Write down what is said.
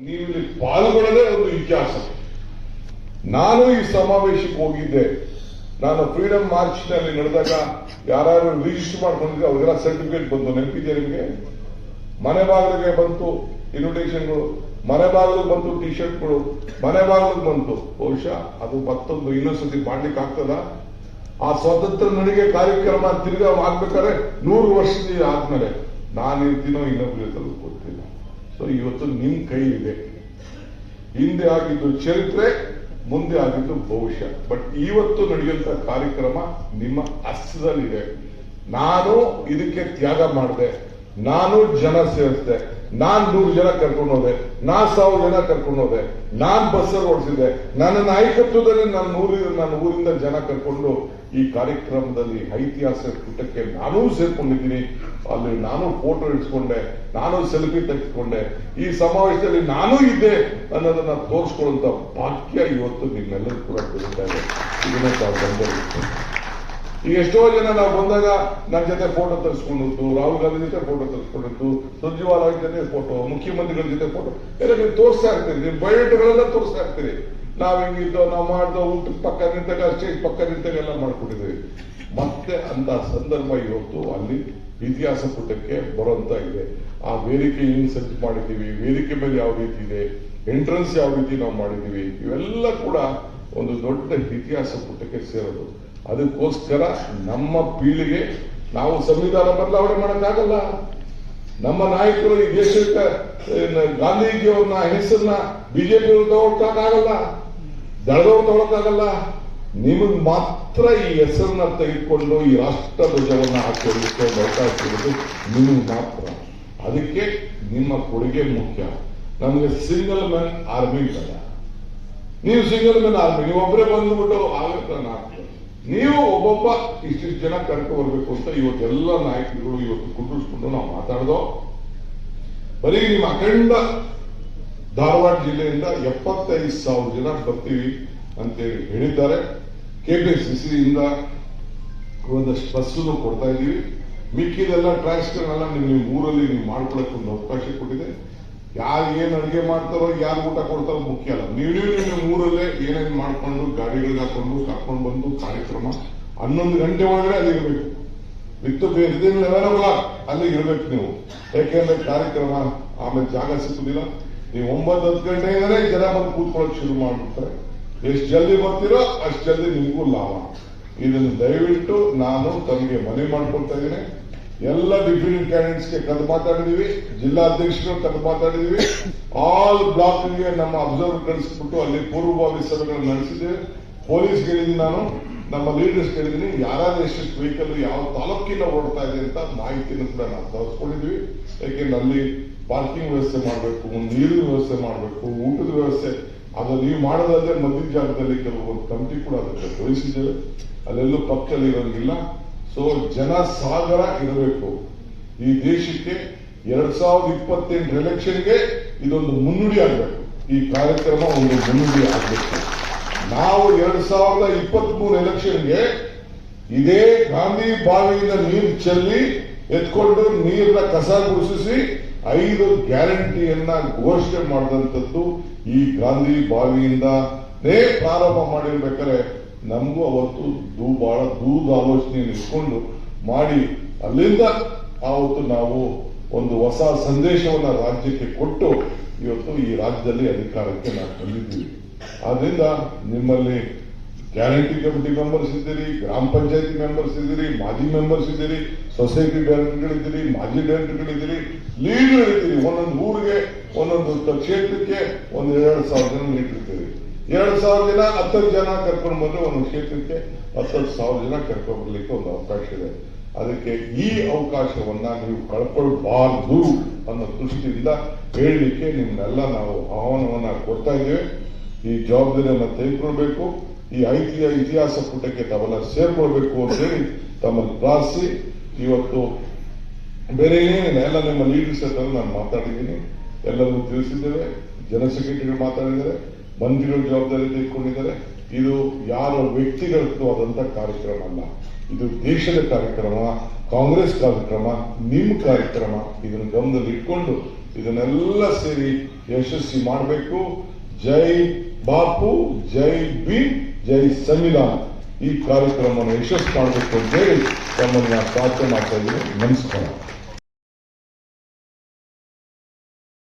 ನೀವು ಇಲ್ಲಿ ಪಾಲ್ಗೊಳ್ಳದೆ ಒಂದು ಇತಿಹಾಸ. ನಾನು ಈ ಸಮಾವೇಶಕ್ಕೆ ಹೋಗಿದ್ದೆ. ನಾನು ಫ್ರೀಡಂ ಮಾರ್ಚ್ ನಲ್ಲಿ ನಡೆದಾಗ ಯಾರು ರಿಜಿಸ್ಟರ್ ಮಾಡ್ಕೊಂಡಿದ್ರೆ ಅವ್ರಿಗೆಲ್ಲ ಸರ್ಟಿಫಿಕೇಟ್ ಬಂತು. ನೆನಪಿದೆ ನಿಮಗೆ? ಮನೆ ಬಾಗಿಲಿಗೆ ಬಂತು ಇನ್ವಿಟೇಷನ್ಗಳು, ಮನೆ ಬಾಗಿಲಿಗೆ ಬಂತು ಟಿ ಶರ್ಟ್ಗಳು, ಮನೆ ಬಾಗಿಲಿಗೆ ಬಂತು. ಬಹುಶಃ ಅದು ಮತ್ತೊಂದು ಇನ್ನೊಂದ್ಸತಿ ಮಾಡ್ಲಿಕ್ಕೆ ಆಗ್ತದ? ಆ ಸ್ವಾತಂತ್ರ್ಯ ನಡಿಗೆ ಕಾರ್ಯಕ್ರಮ ತಿರ್ಗಾ ಆಗ್ಬೇಕಾದ್ರೆ 100 ವರ್ಷದ ಆದ್ಮೇಲೆ ನಾನು ಇರ್ತೀನೋ ಇನ್ನೊಬ್ರು ಗೊತ್ತಿಲ್ಲ. ಸೊ ಇವತ್ತು ನಿಮ್ ಕೈ ಇದೆ. ಹಿಂದೆ ಆಗಿದ್ದು ಚರಿತ್ರೆ, ಮುಂದೆ ಆಗಿದ್ದು ಭವಿಷ್ಯ. ಬಟ್ ಇವತ್ತು ನಡೆಯುವಂತ ಕಾರ್ಯಕ್ರಮ ನಿಮ್ಮ ಹಸ್ತದಲ್ಲಿದೆ. ನಾನು ಇದಕ್ಕೆ ತ್ಯಾಗ ಮಾಡಿದೆ, ನಾನು ಜನ ಸೇರಿಸಿದೆ, ನಾನ್ 100 ಜನ ಕರ್ಕೊಂಡು ಹೋದೆ, ನಾನ್ 1000 ಜನ ಕರ್ಕೊಂಡು ಹೋದೆ, ನಾನ್ ಬಸ್ಸಲ್ಲಿ ಓಡಿಸಿದೆ, ನನ್ನ ನಾಯಕತ್ವದಲ್ಲಿ ನಾನು ಊರಿಂದ ಜನ ಕರ್ಕೊಂಡು ಈ ಕಾರ್ಯಕ್ರಮದಲ್ಲಿ ಐತಿಹಾಸಿಕ ಪುಟಕ್ಕೆ ನಾನೂ ಸೇರ್ಕೊಂಡಿದ್ದೀನಿ. ಅಲ್ಲಿ ನಾನು ಫೋಟೋ ಇಡ್ಸ್ಕೊಂಡೆ, ನಾನು ಸೆಲ್ಫಿ ತೆಗೆದುಕೊಂಡೆ, ಈ ಸಮಾವೇಶದಲ್ಲಿ ನಾನೂ ಇದ್ದೆ ಅನ್ನೋದನ್ನ ತೋರಿಸ್ಕೊಳ್ಳುವಂತ ಭಾಗ್ಯ ಇವತ್ತು ನಿಮ್ಮೆಲ್ಲರೂ ಕೂಡ ಬೆಳೀತಾ ಇದೆ. ಇದನ್ನ ತಾವು ಬಂದಿರುತ್ತೆ. ಈಗ ಎಷ್ಟೋ ಜನ ನಾವು ಬಂದಾಗ ನನ್ನ ಜೊತೆ ಫೋಟೋ ತರಿಸ್ಕೊಂಡಿದ್ದು, ರಾಹುಲ್ ಗಾಂಧಿ ಜೊತೆ ಫೋಟೋ ತರಿಸ್ಕೊಂಡಿದ್ದು, ಸುರ್ಜೇವಾಲಾ ಜೊತೆ ಫೋಟೋ, ಮುಖ್ಯಮಂತ್ರಿಗಳ ಜೊತೆ ಫೋಟೋ ಎಲ್ಲ ನೀವು ತೋರಿಸ್ತಾ ಇರ್ತೀರಿ. ನೀವು ಬಯೋಡೇಟಾಗಳೆಲ್ಲ ತೋರಿಸ್ತಾ ಇರ್ತೀರಿ. ನಾವ್ ಹೆಂಗಿದ್ದೋ, ನಾವು ಮಾಡ್ದೋ, ಊಟದ ಪಕ್ಕ ನಿಂತಾಗ, ಸ್ಟೇಜ್ ಪಕ್ಕ ನಿಂತಾಗ ಎಲ್ಲ ಮಾಡ್ಕೊಂಡಿದ್ದೀವಿ. ಮತ್ತೆ ಅಂತ ಸಂದರ್ಭ ಇವತ್ತು ಅಲ್ಲಿ ಇತಿಹಾಸ ಪುಟಕ್ಕೆ ಬರುವಂತ ಇದೆ. ಆ ವೇದಿಕೆ ಹೆಂಗ್ ಸಜ್ಜು ಮಾಡಿದ್ದೀವಿ, ವೇದಿಕೆ ಮೇಲೆ ಯಾವ ರೀತಿ ಇದೆ, ಎಂಟ್ರೆನ್ಸ್ ಯಾವ ರೀತಿ ನಾವು ಮಾಡಿದ್ದೀವಿ, ಇವೆಲ್ಲ ಕೂಡ ಒಂದು ದೊಡ್ಡ ಇತಿಹಾಸ ಪುಟಕ್ಕೆ ಸೇರೋದು. ಅದಕ್ಕೋಸ್ಕರ ನಮ್ಮ ಪೀಳಿಗೆ ನಾವು ಸಂವಿಧಾನ ಬದಲಾವಣೆ ಮಾಡೋಕ್ಕಾಗಲ್ಲ. ನಮ್ಮ ನಾಯಕರು ಈ ದೇಶಕ್ಕೆ ಗಾಂಧೀಜಿಯವ್ರನ್ನ ಹೆಸರನ್ನ ಬಿಜೆಪಿ ತಗೊಳಕ್ಕಾಗಲ್ಲ, ದಳದವ್ರು ತಗೊಳಕ್ಕಾಗಲ್ಲ. ನಿಮಗ್ ಮಾತ್ರ ಈ ಹೆಸರನ್ನ ತೆಗೆದುಕೊಂಡು ಈ ರಾಷ್ಟ್ರ ಧ್ವಜವನ್ನ ಹಾಕೊಳ್ಳಿಕ್ಕೆ ಅವಕಾಶ ಇರೋದು ನಿಮಗೆ ಮಾತ್ರ. ಅದಕ್ಕೆ ನಿಮ್ಮ ಕೊಡುಗೆ ಮುಖ್ಯ. ನಮಗೆ ಸಿಂಗಲ್ ಮ್ಯಾನ್ ಆರ್ಮಿ ಬೇಡ. ನೀವು ಸಿಂಗಲ್ ಮ್ಯಾನ್ ಆರ್ಮಿ, ನೀವು ಒಬ್ಬರೇ ಬಂದ್ಬಿಟ್ಟು ಆಗುತ್ತೆ. ನೀವು ಒಬ್ಬೊಬ್ಬ ಇಷ್ಟಿಷ್ಟು ಜನ ಕರ್ಕೊಂಡು ಬರ್ಬೇಕು ಅಂತ ಇವತ್ತೆಲ್ಲ ನಾಯಕರುಗಳು ಇವತ್ತು ಕುಂಡಿಸ್ಕೊಂಡು ನಾವು ಮಾತಾಡ್ದೋ. ಬರೀ ನಿಮ್ಮ ಅಖಂಡ ಧಾರವಾಡ ಜಿಲ್ಲೆಯಿಂದ 75,000 ಜನ ಬರ್ತೀವಿ ಅಂತೇಳಿ ಹೇಳಿದ್ದಾರೆ. ಕೆಪಿಸಿಸಿಯಿಂದ ಒಂದಷ್ಟು ಬಸ್ಸನ್ನು ಕೊಡ್ತಾ ಇದ್ದೀವಿ. ಮಿಕ್ಕಿದೆಲ್ಲ ಟ್ರಾನ್ಸ್ಫರ್ನೆಲ್ಲ ನಿಮ್ಮ ಊರಲ್ಲಿ ನೀವು ಮಾಡ್ಕೊಳಕ್ಕೆ ಒಂದು ಅವಕಾಶ ಕೊಟ್ಟಿದೆ. ಯಾರು ಏನ್ ಅಡುಗೆ ಮಾಡ್ತಾರೋ, ಯಾರು ಊಟ ಕೊಡ್ತಾರೋ ಮುಖ್ಯ ಅಲ್ಲ. ನೀವು ನಿಮ್ಮ ಊರಲ್ಲೇ ಏನೇನ್ ಮಾಡ್ಕೊಂಡು ಗಾಡಿಗಳಿಗೆ ಹಾಕೊಂಡು ಕರ್ಕೊಂಡು ಬಂದು ಕಾರ್ಯಕ್ರಮ 11 ಗಂಟೆ ಒಳಗಡೆ ಅಲ್ಲಿ ಇರಬೇಕು. ವಿತ್ತು ಬೇರೆ ಅಲ್ಲಿ ಇರ್ಬೇಕು ನೀವು. ಯಾಕೆಂದ್ರೆ ಕಾರ್ಯಕ್ರಮ ಆಮೇಲೆ ಜಾಗ ಸಿಕ್ಕುದಿಲ್ಲ. ನೀವು 9-10 ಗಂಟೆಯಿಂದಲೇ ಜನ ಬಂದು ಕೂತ್ಕೊಳ್ಳೋಕೆ ಶುರು ಮಾಡ್ಬಿಡ್ತಾರೆ. ಎಷ್ಟು ಜಲ್ದಿ ಬರ್ತೀರೋ ಅಷ್ಟು ಜಲ್ದಿ ನಿಮಗೂ ಲಾಭ. ಇದನ್ನು ದಯವಿಟ್ಟು ನಾನು ತಮಗೆ ಮನವಿ ಮಾಡ್ಕೊಳ್ತಾ ಇದ್ದೀನಿ. ಎಲ್ಲ ಡಿಫಿನೆಂಟ್ ಕ್ಯಾಂಡಿಡೇಟ್ಸ್ಗೆ ಕರೆದು ಮಾತಾಡಿದೀವಿ, ಜಿಲ್ಲಾಧ್ಯಕ್ಷರು ಕರೆದು ಮಾತಾಡಿದೀವಿ. ಆಲ್ ಬ್ಲಾಕ್ಗೆ ನಮ್ಮ ಅಬ್ಸರ್ವರ್ ಕಳಿಸ್ಬಿಟ್ಟು ಅಲ್ಲಿ ಪೂರ್ವಭಾವಿ ಸಭೆಗಳನ್ನು ನಡೆಸಿದ್ದೇವೆ. ಪೊಲೀಸ್ ಹೇಳಿದ್ದೀನಿ, ನಾನು ನಮ್ಮ ಲೀಡರ್ಸ್ ಹೇಳಿದ್ದೀನಿ, ಯಾರಾದ್ರೂ ಎಷ್ಟೆಷ್ಟು ವೆಹಿಕಲ್ ಯಾವ ತಾಲೂಕಿನ ಓಡ್ತಾ ಇದೆ ಅಂತ ಮಾಹಿತಿಯನ್ನು ಕೂಡ ನಾವು ತರಿಸ್ಕೊಂಡಿದ್ವಿ. ಯಾಕೆಂದ್ರೆ ಅಲ್ಲಿ ಪಾರ್ಕಿಂಗ್ ವ್ಯವಸ್ಥೆ ಮಾಡಬೇಕು, ನೀರಿನ ವ್ಯವಸ್ಥೆ ಮಾಡಬೇಕು, ಊಟದ ವ್ಯವಸ್ಥೆ. ಅದು ನೀವು ಮಾಡೋದಾದ್ರೆ ಮಧ್ಯ ಜಾಗದಲ್ಲಿ ಕೆಲವೊಂದು ಕಮಿಟಿ ಕೂಡ ಅದಕ್ಕೆ ವಹಿಸಿದ್ದೇವೆ. ಅಲ್ಲೆಲ್ಲೂ ಪಕ್ಕದಲ್ಲಿ ಇರೋಂಗಿಲ್ಲ. ಸೊ ಜನ ಸಾಗರ ಇರಬೇಕು. ಈ ದೇಶಕ್ಕೆ 2028 ಎಲೆಕ್ಷನ್ಗೆ ಇದೊಂದು ಮುನ್ನುಡಿ ಆಗಬೇಕು. ಈ ಕಾರ್ಯಕ್ರಮ ಒಂದು ಮುನ್ನುಡಿ ಆಗಬೇಕು. ನಾವು 2023 ಎಲೆಕ್ಷನ್ಗೆ ಇದೇ ಗಾಂಧಿ ಬಾವಿಯಿಂದ ನೀರು ಚೆಲ್ಲಿ ಎತ್ಕೊಂಡು ನೀರನ್ನ ಕಸ ಗುಡಿಸಿ 5 ಗ್ಯಾರಂಟಿಯನ್ನ ಘೋಷಣೆ ಮಾಡಿದಂಥದ್ದು ಈ ಗಾಂಧಿ ಬಾವಿಯಿಂದನೇ ಪ್ರಾರಂಭ ಮಾಡಿರ್ಬೇಕಾದ್ರೆ ನಮಗೂ ಅವತ್ತು ಬಹಳ ದೂರದ ಆಲೋಚನೆಯನ್ನು ಇಟ್ಕೊಂಡು ಮಾಡಿ ಅಲ್ಲಿಂದ ಅವತ್ತು ನಾವು ಒಂದು ಹೊಸ ಸಂದೇಶವನ್ನ ರಾಜ್ಯಕ್ಕೆ ಕೊಟ್ಟು ಇವತ್ತು ಈ ರಾಜ್ಯದಲ್ಲಿ ಅಧಿಕಾರಕ್ಕೆ ನಾವು ತಂದಿದ್ದೀವಿ. ಆದ್ರಿಂದ ನಿಮ್ಮಲ್ಲಿ ಗ್ಯಾರಂಟಿ ಕಮಿಟಿ ಮೆಂಬರ್ಸ್ ಇದ್ದೀರಿ, ಗ್ರಾಮ ಪಂಚಾಯತಿ ಮೆಂಬರ್ಸ್ ಇದ್ದೀರಿ, ಮಾಜಿ ಮೆಂಬರ್ಸ್ ಇದ್ದೀರಿ, ಸೊಸೈಟಿ ಡೈರೆಕ್ಟರ್ಗಳಿದ್ದೀರಿ, ಮಾಜಿ ಡೈರೆಕ್ಟರ್ಗಳಿದ್ದೀರಿ, ಲೀಡರ್ ಇದ್ದೀರಿ. ಒಂದೊಂದು ಊರಿಗೆ ಒಂದೊಂದು ಕ್ಷೇತ್ರಕ್ಕೆ 2,000 ಜನ ನೀಡಿರ್ತೀರಿ. 2,000 ಜನ 10 ಜನ ಕರ್ಕೊಂಡು ಬಂದ್ರೆ ಒಂದು ಕ್ಷೇತ್ರಕ್ಕೆ 10,000 ಜನ ಕರ್ಕೊಂಡು ಬರ್ಲಿಕ್ಕೆ ಒಂದು ಅವಕಾಶ ಇದೆ. ಅದಕ್ಕೆ ಈ ಅವಕಾಶವನ್ನ ನೀವು ಕಳ್ಕೊಳ್ಬಾರ್ದು ಅನ್ನೋ ದೃಷ್ಟಿಯಿಂದ ಹೇಳಲಿಕ್ಕೆ ನಿಮ್ನೆಲ್ಲ ನಾವು ಆಹ್ವಾನವನ್ನ ಕೊಡ್ತಾ ಇದ್ದೇವೆ. ಈ ಜವಾಬ್ದಾರಿಯನ್ನ ತೆಗೆದುಕೊಳ್ಬೇಕು. ಈ ಇತಿಹಾಸ ಪುಟಕ್ಕೆ ತಾವೆಲ್ಲ ಸೇರ್ಕೊಳ್ಬೇಕು ಅಂತ ಹೇಳಿ ತಮ್ಮಲ್ಲಿ ಪ್ರಾರ್ಥಿಸಿ ಇವತ್ತು ಬೇರೆ ಏನಿಲ್ಲ, ಎಲ್ಲ ನಿಮ್ಮ ಲೀಡರ್ಸ್ ಹತ್ರ ನಾನು ಮಾತಾಡಿದ್ದೀನಿ, ಎಲ್ಲರೂ ತಿಳಿಸಿದ್ದೇವೆ. ಜನರಲ್ ಸೆಕ್ರೆಟರಿಗಳು ಮಾತಾಡಿದ್ದಾರೆ, ಮಂತ್ರಿಗಳು ಜವಾಬ್ದಾರಿ ತೆಗೆದುಕೊಂಡಿದ್ದಾರೆ. ಇದು ಯಾರ ವ್ಯಕ್ತಿಗತವಾದಂತ ಕಾರ್ಯಕ್ರಮ ಅಲ್ಲ, ಇದು ದೇಶದ ಕಾರ್ಯಕ್ರಮ, ಕಾಂಗ್ರೆಸ್ ಕಾರ್ಯಕ್ರಮ, ನಿಮ್ಮ ಕಾರ್ಯಕ್ರಮ. ಇದನ್ನು ಗಮನದಲ್ಲಿ ಇಟ್ಕೊಂಡು ಇದನ್ನೆಲ್ಲ ಸೇರಿ ಯಶಸ್ವಿ ಮಾಡಬೇಕು. ಜೈ ಬಾಪು, ಜೈ ಭೀಮ್, ಜೈ ಸಂವಿಧಾನ. ಈ ಕಾರ್ಯಕ್ರಮವನ್ನು ಯಶಸ್ವಿ ಮಾಡಬೇಕು ಅಂತ ಹೇಳಿ ತಮ್ಮನ್ನು ಪ್ರಾರ್ಥನೆ ಮಾಡ್ತಾ ಇದ್ದೀನಿ. ನಮಸ್ಕಾರ.